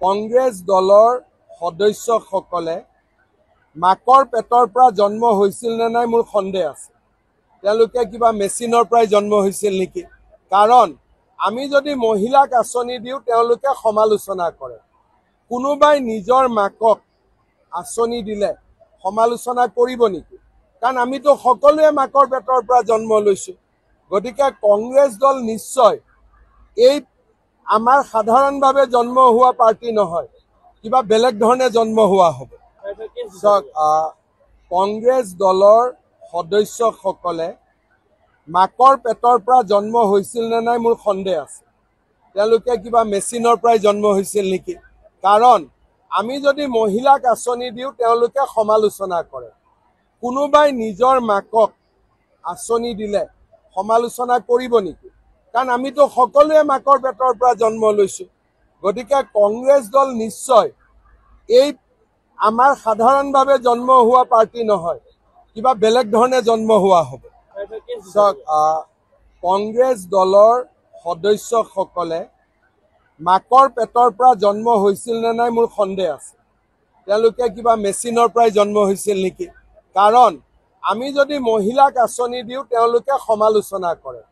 কংগ্ৰেছ দলৰ সদস্যসকলে মাকৰ পেটৰ পৰা জন্ম হৈছিল নে নাই মোৰ সন্দেহ আছে। তেওঁলোকে কিবা মেচিনৰ পৰাই জন্ম হৈছিল নেকি? কাৰণ আমি যদি মহিলাক আঁচনি দিওঁ তেওঁলোকে সমালোচনা কৰে। কোনোবাই নিজৰ মাকক আঁচনি দিলে সমালোচনা কৰিব নেকি? কাৰণ আমিতো সকলোৱে মাকৰ পেটৰ পৰা জন্ম লৈছোঁ। গতিকে কংগ্ৰেছ দল নিশ্চয় এই আমাৰ সাধাৰণভাৱে জন্ম হোৱা পাৰ্টি নহয়, কিবা বেলেগ ধৰণে জন্ম হোৱা হ'ব। কংগ্ৰেছ দলৰ সদস্যসকলে মাকৰ পেটৰ পৰা জন্ম হৈছিল নে নাই মোৰ সন্দেহ আছে। তেওঁলোকে কিবা মেচিনৰ পৰাই জন্ম হৈছিল নেকি? কাৰণ আমি যদি মহিলাক আঁচনি দিওঁ তেওঁলোকে সমালোচনা কৰে। কোনোবাই নিজৰ মাকক আঁচনি দিলে সমালোচনা কৰিব নেকি? কাৰণ আমিতো সকলোৱে মাকৰ পেটৰ পৰা জন্ম লৈছোঁ। গতিকে কংগ্ৰেছ দল নিশ্চয় এই আমাৰ সাধাৰণভাৱে জন্ম হোৱা পাৰ্টি নহয়, কিবা বেলেগ ধৰণে জন্ম হোৱা হ'ব। কংগ্ৰেছ দলৰ সদস্যসকলে মাকৰ পেটৰ পৰা জন্ম হৈছিল নে নাই মোৰ সন্দেহ আছে। তেওঁলোকে কিবা মেচিনৰ পৰাই জন্ম হৈছিল নেকি? কাৰণ আমি যদি মহিলাক আঁচনি দিওঁ তেওঁলোকে সমালোচনা কৰে।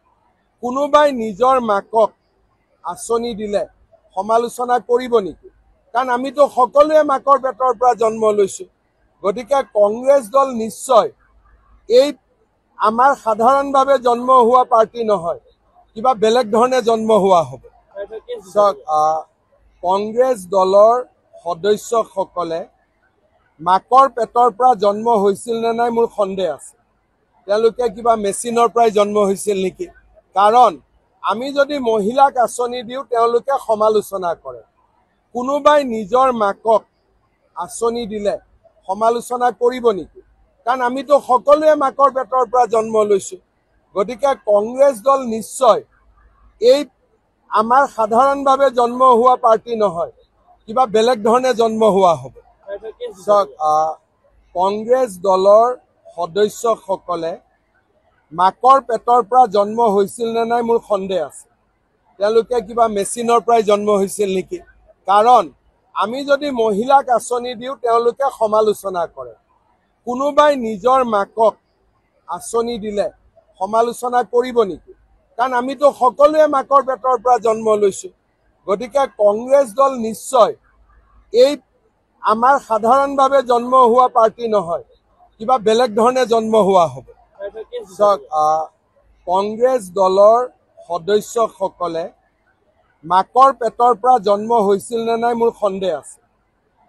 কোনোবাই নিজৰ মাকক আঁচনি দিলে সমালোচনা কৰিব নেকি? কাৰণ আমিতো সকলোৱে মাকৰ পেটৰ পৰা জন্ম লৈছোঁ। গতিকে কংগ্ৰেছ দল নিশ্চয় এই আমাৰ সাধাৰণভাৱে জন্ম হোৱা পাৰ্টি নহয়, কিবা বেলেগ ধৰণে জন্ম হোৱা হ'ব। কংগ্ৰেছ দলৰ সদস্যসকলে মাকৰ পেটৰ পৰা জন্ম হৈছিল নে নাই মোৰ সন্দেহ আছে। তেওঁলোকে কিবা মেচিনৰ পৰাই জন্ম হৈছিল নেকি? কাৰণ আমি যদি মহিলাক আঁচনি দিওঁ তেওঁলোকে সমালোচনা কৰে। কোনোবাই নিজৰ মাকক আঁচনি দিলে সমালোচনা কৰিব নেকি? কাৰণ আমিতো সকলোৱে মাকৰ পেটৰ পৰা জন্ম লৈছোঁ। গতিকে কংগ্ৰেছ দল নিশ্চয় এই আমাৰ সাধাৰণভাৱে জন্ম হোৱা পাৰ্টি নহয়, কিবা বেলেগ ধৰণে জন্ম হোৱা হ'ব। কংগ্ৰেছ দলৰ সদস্যসকলে মাকৰ পেটৰ পৰা জন্ম হৈছিল নে নাই মোৰ সন্দেহ আছে। তেওঁলোকে কিবা মেচিনৰ পৰাই জন্ম হৈছিল নেকি? কাৰণ আমি যদি মহিলাক আঁচনি দিওঁ তেওঁলোকে সমালোচনা কৰে। কোনোবাই নিজৰ মাকক আঁচনি দিলে সমালোচনা কৰিব নেকি? কাৰণ আমিতো সকলোৱে মাকৰ পেটৰ পৰা জন্ম লৈছোঁ। গতিকে কংগ্ৰেছ দল নিশ্চয় এই আমাৰ সাধাৰণভাৱে জন্ম হোৱা পাৰ্টি নহয়, কিবা বেলেগ ধৰণে জন্ম হোৱা হ'ব। কংগ্ৰেছ দলৰ সদস্যসকলে মাকৰ পেটৰ পৰা জন্ম হৈছিল নে নাই মোৰ সন্দেহ আছে।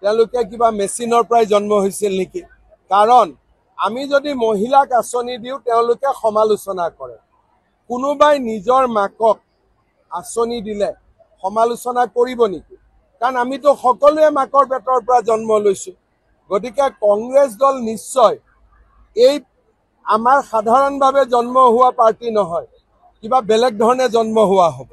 তেওঁলোকে কিবা মেচিনৰ পৰাই জন্ম হৈছিল নেকি? কাৰণ আমি যদি মহিলাক আঁচনি দিওঁ তেওঁলোকে সমালোচনা কৰে। কোনোবাই নিজৰ মাকক আঁচনি দিলে সমালোচনা কৰিব নেকি? কাৰণ আমিতো সকলোৱে মাকৰ পেটৰ পৰা জন্ম লৈছোঁ। গতিকে কংগ্ৰেছ দল নিশ্চয় এই আমাৰ সাধাৰণভাৱে জন্ম হোৱা পাৰ্টি নহয়, কিবা বেলেগ ধৰণে জন্ম হোৱা হ'ব।